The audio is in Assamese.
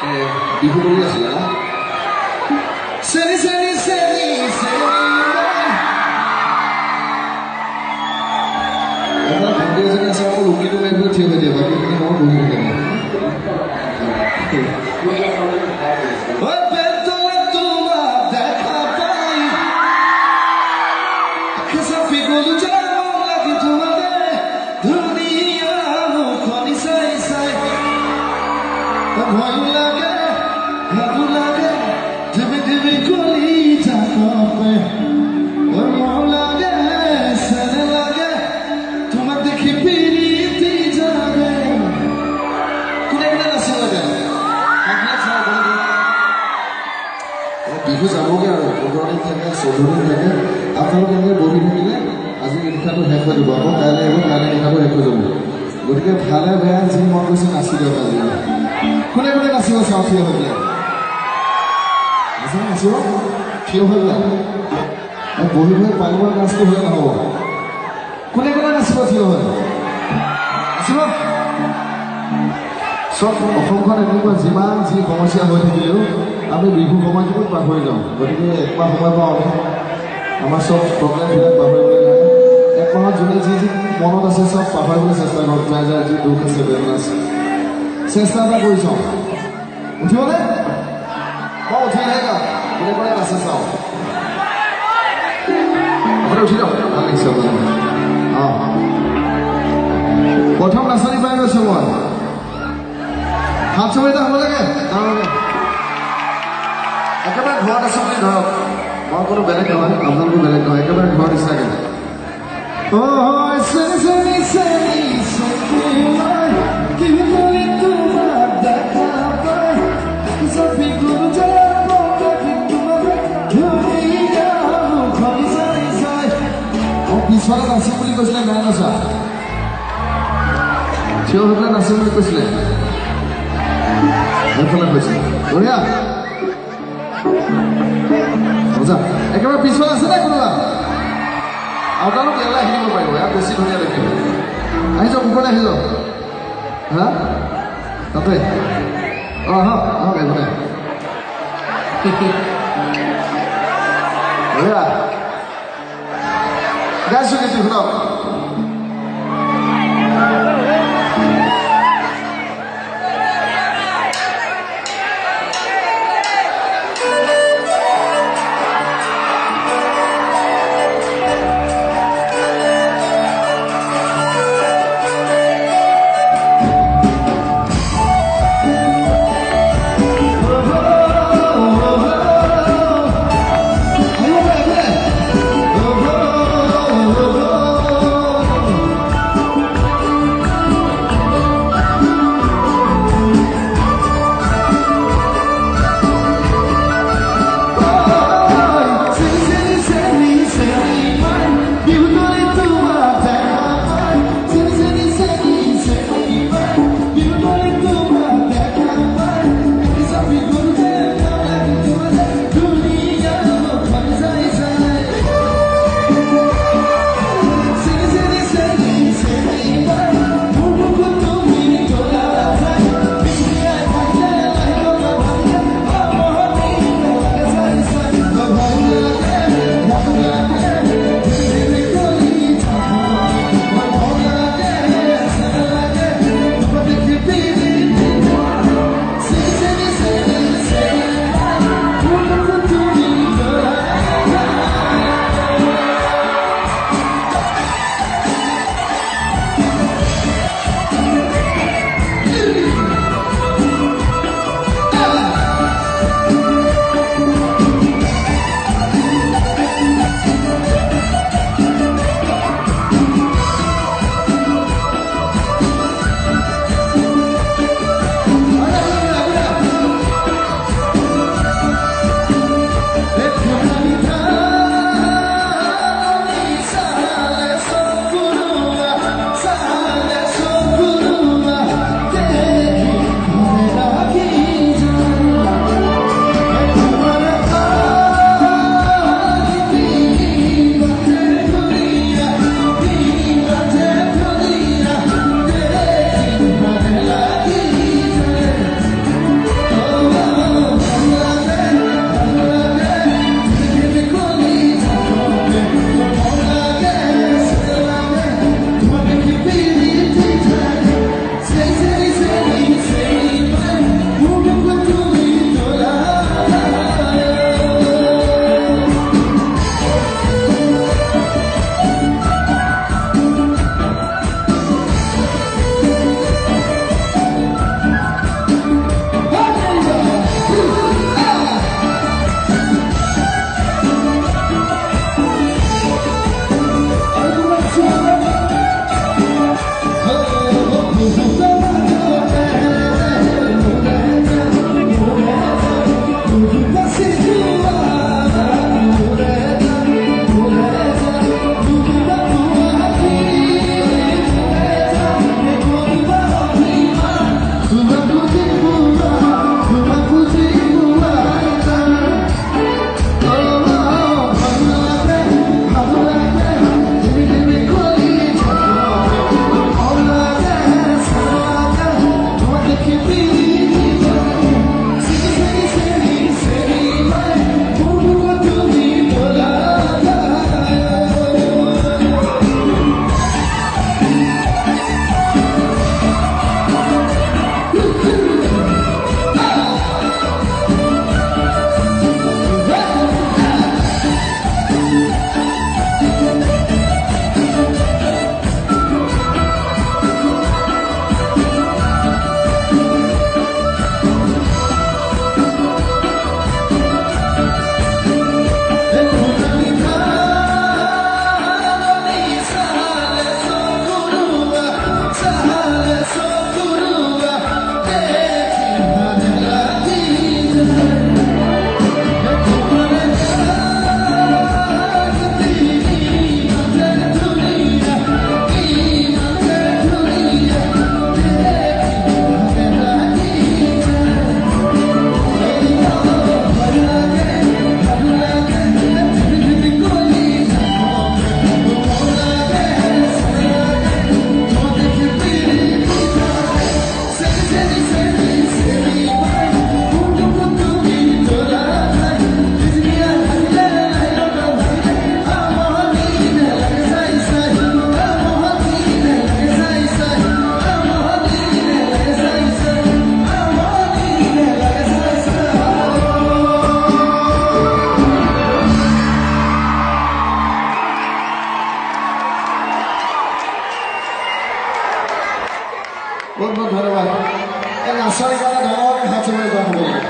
বিহু কৰি আছিলে না চেনি চেনি চেনি চেনি এটা ভণ্টি এজনী আছে আকৌ ৰুকিটো মাৰিব থিয় হৈ দিয়ে বাকী মই বহি থাকে বিহু যাবগৈ আৰু 15 দিন থাকে 14 দিন থাকে আপোনালোকে এনেকৈ বহি থাকিলে আজি নিশাটো শেষ হৈ দিব আকৌ কাইলৈ আহিব কাইলৈ নিশাটো শেষ হৈ যাব গতিকে ভালে বেয়া যি মন গৈছে নাচি দিয়ক আজি কোনে কোনে নাচিব চাওঁ থিয় হৈ পেলাই নাচিব থিয় হৈ পেলাই বহি বহি পাৰিব নাচটো হ'লে নহ'ব কোনে কোনে নাচিব থিয় হৈ নাচিব চব অসমখন এনেকুৱা যিমান যি সমস্যা হৈ থাকিলেও আমি বিহু সময়টোত পাহৰি যাওঁ গতিকে একমাহ সময় পাওঁ আমি আমাৰ চব প্ৰব্লেমবিলাক পাহৰিবলৈ লাগে একমাহত যোনে যি যি মনত আছে চব পাহৰিবলৈ চেষ্টা কৰক যাৰ যাৰ যি দুখ আছে বেদনা আছে চেষ্টা এটা কৰি চাওঁ উঠিবনে মই উঠিলেহে যাওঁ কোনে কোনে নাচে চাওঁ আপুনি উঠি যাওক ভাল লাগিছে অঁ প্ৰথম নাচনি পাই গৈছোঁ মই হাত চুৰিটা হ'ব লাগে একেবাৰে ঘৰত আছোঁ বুলি ধৰক মই কোনো বেলেগ নহয় আপোনালোকো বেলেগ নহয় একেবাৰে ঘৰত নিচিনাকৈ পিছফালে নাচিম বুলি কৈছিলে নাই নাচা থিয় হৈ পেলাই নাচিম বুলি কৈছিলে এইফালে কৈছে বঢ়িয়া মজা একেবাৰে পিছফালে আছে নাই কোনোবা আপোনালোক ইয়ালৈ আহি দিব পাৰিব ইয়াত বেছি ধুনীয়া দেখিব আহি যাওক ওপৰলৈ আহি যাওক হা তাতে অঁ আহক আহক এইফালে বঢ়িয়া গাইছোঁ কিন্তু শুনক আশাৰ কাৰণে ডাঙৰকৈ হাত চলাই যোৱা হ'ব লাগে